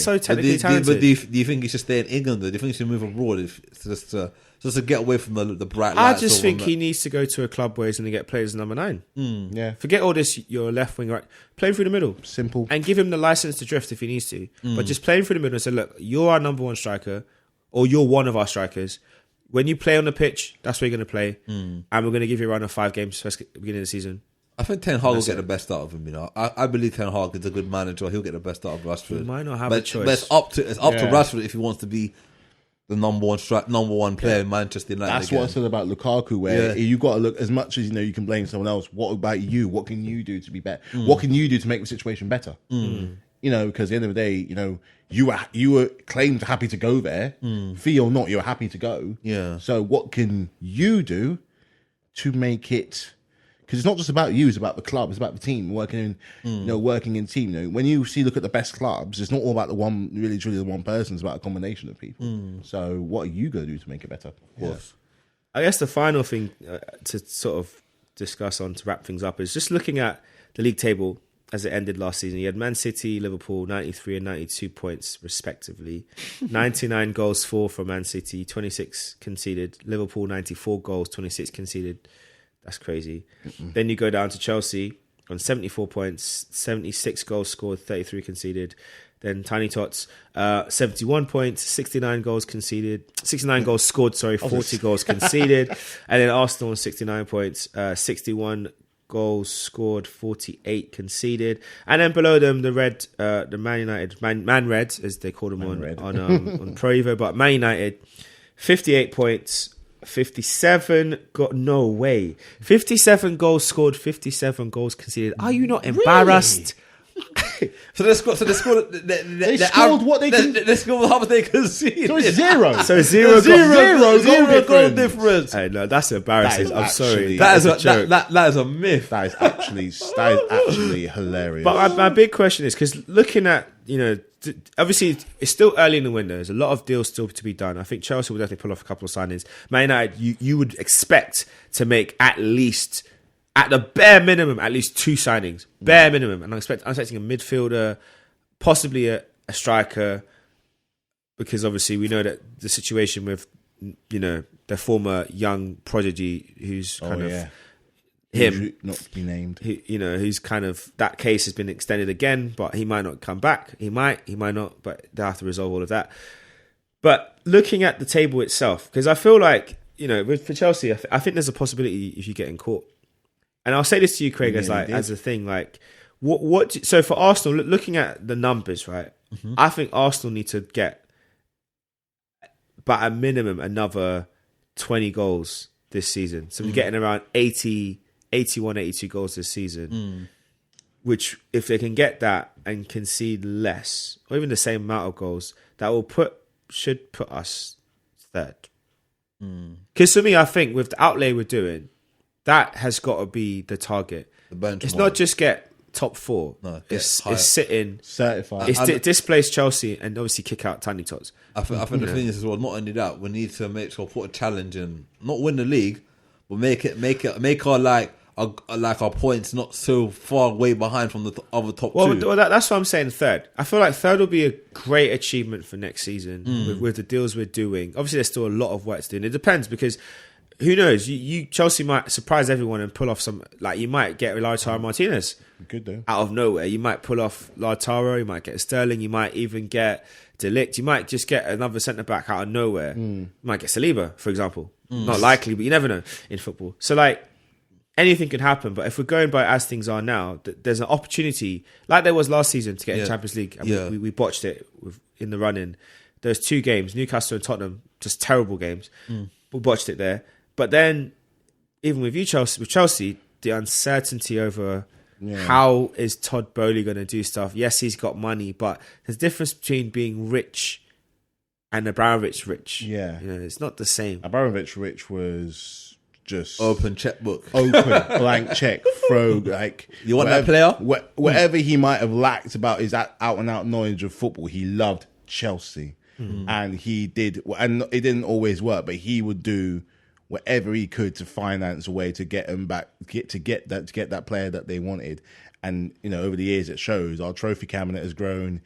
so technically talented. But do you think he should stay in England? Though? Do you think he should move abroad just to get away from the bright lights? I just think he needs to go to a club where he's going to get players as number 9. Yeah, forget all this. You're left wing, right? Play him through the middle, simple, and give him the license to drift if he needs to. But just play him through the middle and say, look, you're our number 1 striker, or you're one of our strikers. When you play on the pitch, that's where you're going to play, and we're going to give you a run of 5 games first beginning of the season. I think Ten Hag will get the best out of him. I believe Ten Hag is a good manager. He'll get the best out of Rashford. He might not have a choice. But it's up to Rashford if he wants to be the number one player in Manchester United. That's what I said about Lukaku, where you got to look, as much as you can blame someone else. What about you? What can you do to be better? What can you do to make the situation better? Because at the end of the day, you were claimed happy to go there, fee or not, you're happy to go. Yeah. So what can you do to make it? Because it's not just about you; it's about the club, it's about the team working in team. When you look at the best clubs, it's not all about the one, really truly the one person. It's about a combination of people. So what are you going to do to make it better? Of course. I guess the final thing to sort of discuss on to wrap things up is just looking at the league table as it ended last season. You had Man City, Liverpool, 93 and 92 points respectively. 99 goals for Man City, 26 conceded. Liverpool, 94 goals, 26 conceded. That's crazy. Then you go down to Chelsea on 74 points, 76 goals scored, 33 conceded. Then Tiny Tots, 71 points, 69 goals conceded, 69 goals scored, 40 goals conceded. And then Arsenal on 69 points, 61 goals scored, 48 conceded. And then below them, the Man United, Man Reds, as they call them on Pro Evo, but Man United, 58 points, 57 no way 57 goals scored, 57 goals conceded. Are you not embarrassed? So they scored what they can. They scored half they conceded. So it's zero. So zero goal difference. Hey, no, that's embarrassing. I'm sorry. That is a myth. That is actually hilarious. But my big question is, because looking at, obviously it's still early in the window. There's a lot of deals still to be done. I think Chelsea will definitely pull off a couple of signings. Man United, you would expect to make at the bare minimum, at least 2 signings. Bare minimum. And I'm expecting a midfielder, possibly a striker, because obviously we know that the situation with, the former young prodigy who's him, not to be named. Who's kind of, that case has been extended again, but he might not come back. He might not, but they'll have to resolve all of that. But looking at the table itself, because I feel like, for Chelsea, I think there's a possibility if you get in court. And I'll say this to you, Craig, as a thing, like, so for Arsenal, looking at the numbers, right? I think Arsenal need to get, but at minimum, another 20 goals this season. So we're getting around 81, 82 goals this season, which if they can get that and concede less, or even the same amount of goals, that should put us third. Because for me, I think with the outlay we're doing, that has got to be the target. The benchmark. It's not just get top 4 No, is higher. sitting. Certified. It's displaced Chelsea and obviously kick out Tiny Tots. I think the thing is as well. Not only that, we need to make sure put a challenge in, not win the league, but make our points not so far way behind from the other top two. Well, that's what I'm saying. Third, I feel like third will be a great achievement for next season with the deals we're doing. Obviously, there's still a lot of work to do. And it depends because who knows? You Chelsea might surprise everyone and pull off some. Like you might get Lautaro Martinez out of nowhere. You might pull off Lautaro. You might get Sterling. You might even get De Ligt. You might just get another centre back out of nowhere. You might get Saliba, for example. Not likely, but you never know in football. So like. Anything can happen, but if we're going by as things are now, there's an opportunity, like there was last season, to get in Champions League. And we botched it in the run-in. There's 2 games, Newcastle and Tottenham, just terrible games. We botched it there. But then, even with Chelsea, the uncertainty over how is Todd Bowley going to do stuff. Yes, he's got money, but there's a difference between being rich and Abramovich rich. Yeah. It's not the same. Abramovich rich was just Open checkbook. blank check, throw like You want that player? Whatever he might have lacked about his out and out knowledge of football, he loved Chelsea, and he did. And it didn't always work, but he would do whatever he could to finance a way to get them back, to get that player that they wanted. And over the years, it shows our trophy cabinet has grown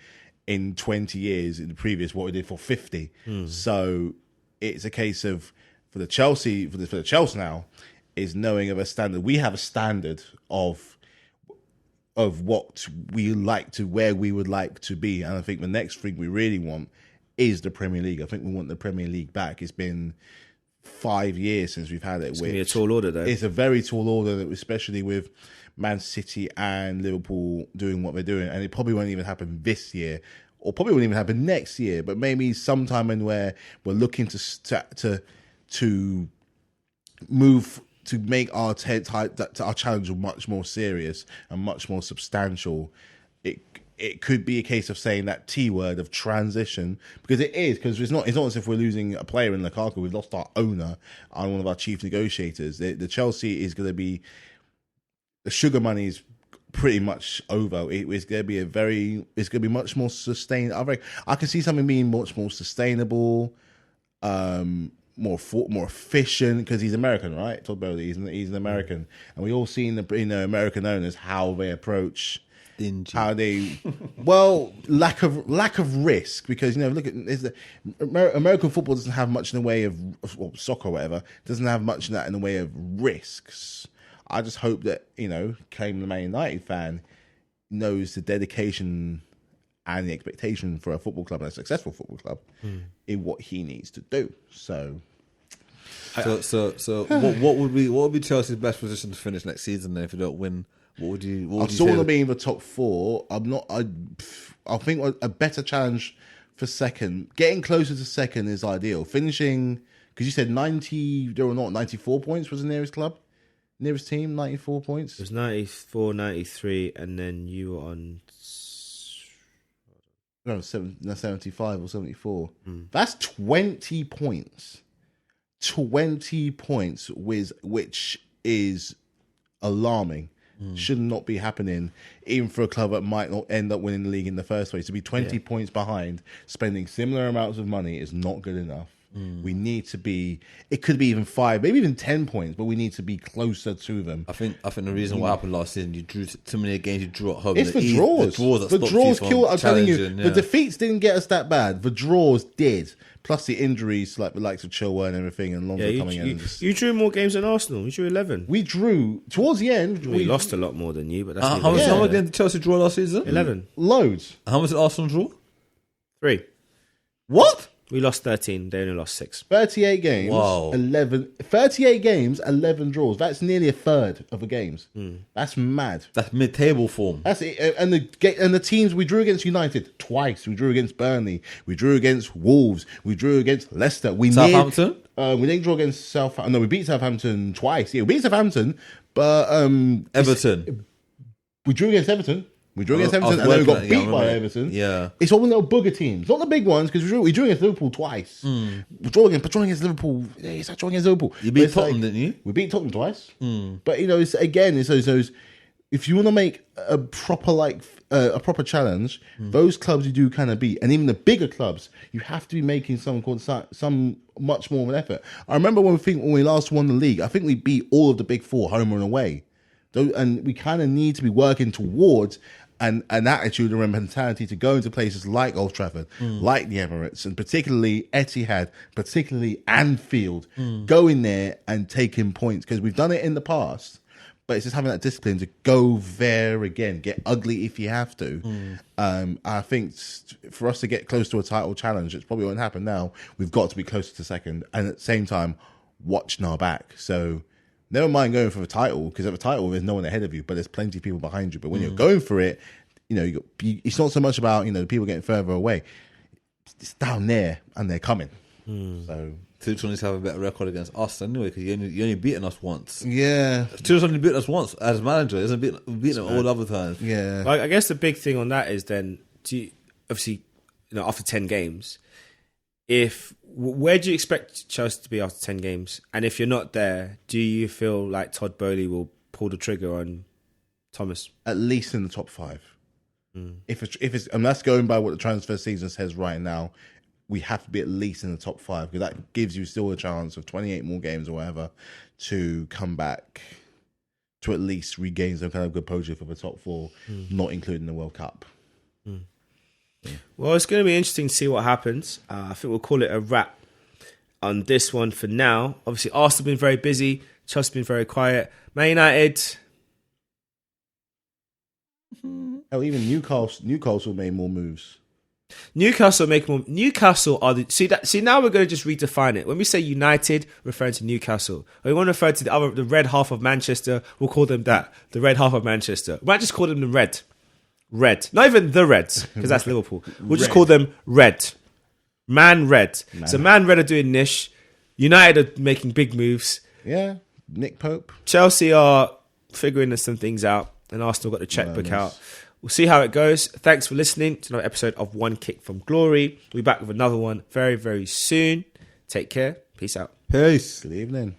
in 20 years. In the previous, what we did for 50. So it's a case of. For the Chelsea now, is knowing of a standard. We have a standard of what we like to, where we would like to be, and I think the next thing we really want is the Premier League. I think we want the Premier League back. It's been 5 years since we've had it. It's going to be a tall order, though. It's a very tall order, especially with Man City and Liverpool doing what they're doing, and it probably won't even happen this year. Or probably won't even happen next year, but maybe sometime when we're looking to move to make our challenge much more serious and much more substantial. It could be a case of saying that T word of transition, because it's not as if we're losing a player in Lukaku. We've lost our owner and one of our chief negotiators. The Chelsea is going to be, the sugar money is pretty much over. It's going to be much more sustainable. I can see something being much more sustainable, more efficient, because he's American, right? Todd Bowley, he's an American, and we all seen the American owners how they approach, Stingy. how they lack of risk, because look at American football doesn't have much in the way of soccer or whatever, doesn't have much in that in the way of risks. I just hope that Kane, the Man United fan, knows the dedication and the expectation for a football club and a successful football club in what he needs to do. So what would be Chelsea's best position to finish next season? Then, if you don't win, what would you? I still want to be in the top 4. I think a better challenge for second, getting closer to second is ideal. Finishing, because you said 94 points was the nearest team, 94 points. It was 94, 93, and then you were on. No, 75 or 74. That's 20 points. 20 points, which is alarming. Should not be happening, even for a club that might not end up winning the league in the first place. To be 20 points behind, spending similar amounts of money is not good enough. We need to be. It could be even 5, maybe even 10 points, but we need to be closer to them. I think the reason what happened last season, you drew too many games. You drew at home. It's the draws. The draws killed. I'm telling you, the defeats didn't get us that bad. The draws did. Plus the injuries, like the likes of Chilwell and everything, and Lonzo coming in. You drew more games than Arsenal. You drew 11. We drew towards the end. We lost a lot more than you, but that's how much did Chelsea draw last season? 11. Loads. How much did Arsenal draw? 3. What? We lost 13. They only lost 6. 38 games. Wow. 38 games, 11 draws. That's nearly a third of the games. That's mad. That's mid-table form. That's it. And the teams we drew against United twice. We drew against Burnley. We drew against Wolves. We drew against Leicester. Southampton? We didn't draw against Southampton. No, we beat Southampton twice. Yeah, we beat Southampton, but Everton. We drew against Everton. We drew against Everton and then we got beat by Everton. Yeah. It's all the little booger teams, not the big ones, because we drew against Liverpool twice. We drawing against Liverpool. It's like drawing against Liverpool. You beat Tottenham, didn't you? We beat Tottenham twice. But it's those if you want to make a proper a proper challenge, those clubs you do kind of beat, and even the bigger clubs, you have to be making some much more of an effort. I remember when we last won the league, I think we beat all of the big four home and away, and we kind of need to be working towards an attitude and a mentality to go into places like Old Trafford, like the Emirates, and particularly Etihad, particularly Anfield, go in there and take in points, because we've done it in the past. But it's just having that discipline to go there again, get ugly if you have to. I think for us to get close to a title challenge, it's probably won't happen now. We've got to be closer to second, and at the same time, watching our back. So never mind going for the title, because at the title, there's no one ahead of you, but there's plenty of people behind you. But when you're going for it, it's not so much about the people getting further away. It's down there, and they're coming. So. Tuchel needs to have a better record against us anyway, because you only beaten us once. Yeah. Tuchel's only beaten us once as manager. He hasn't beaten them all other times. Yeah. I guess the big thing on that is then, obviously, after 10 games, where do you expect Chelsea to be after 10 games? And if you're not there, do you feel like Todd Boehly will pull the trigger on Thomas? At least in the top 5. If it's, and that's going by what the transfer season says right now, we have to be at least in the top 5, because that gives you still a chance of 28 more games or whatever to come back to at least regain some kind of good position for the top 4, not including the World Cup. Well, it's going to be interesting to see what happens. I think we'll call it a wrap on this one for now. Obviously, Arsenal been very busy. Chelsea been very quiet. Man United. Oh, even Newcastle made more moves. Newcastle are the see now we're going to just redefine it. When we say United, referring to Newcastle. When we want to refer to the red half of Manchester, we'll call them that. The red half of Manchester. We might just call them the red. Not even the Reds, because that's Liverpool. We'll just call them red. Man Red. So Man Red are doing niche. United are making big moves. Yeah. Nick Pope. Chelsea are figuring some things out, and Arsenal got the checkbook out. We'll see how it goes. Thanks for listening to another episode of One Kick from Glory. We'll be back with another one very, very soon. Take care. Peace out. Peace. Good evening.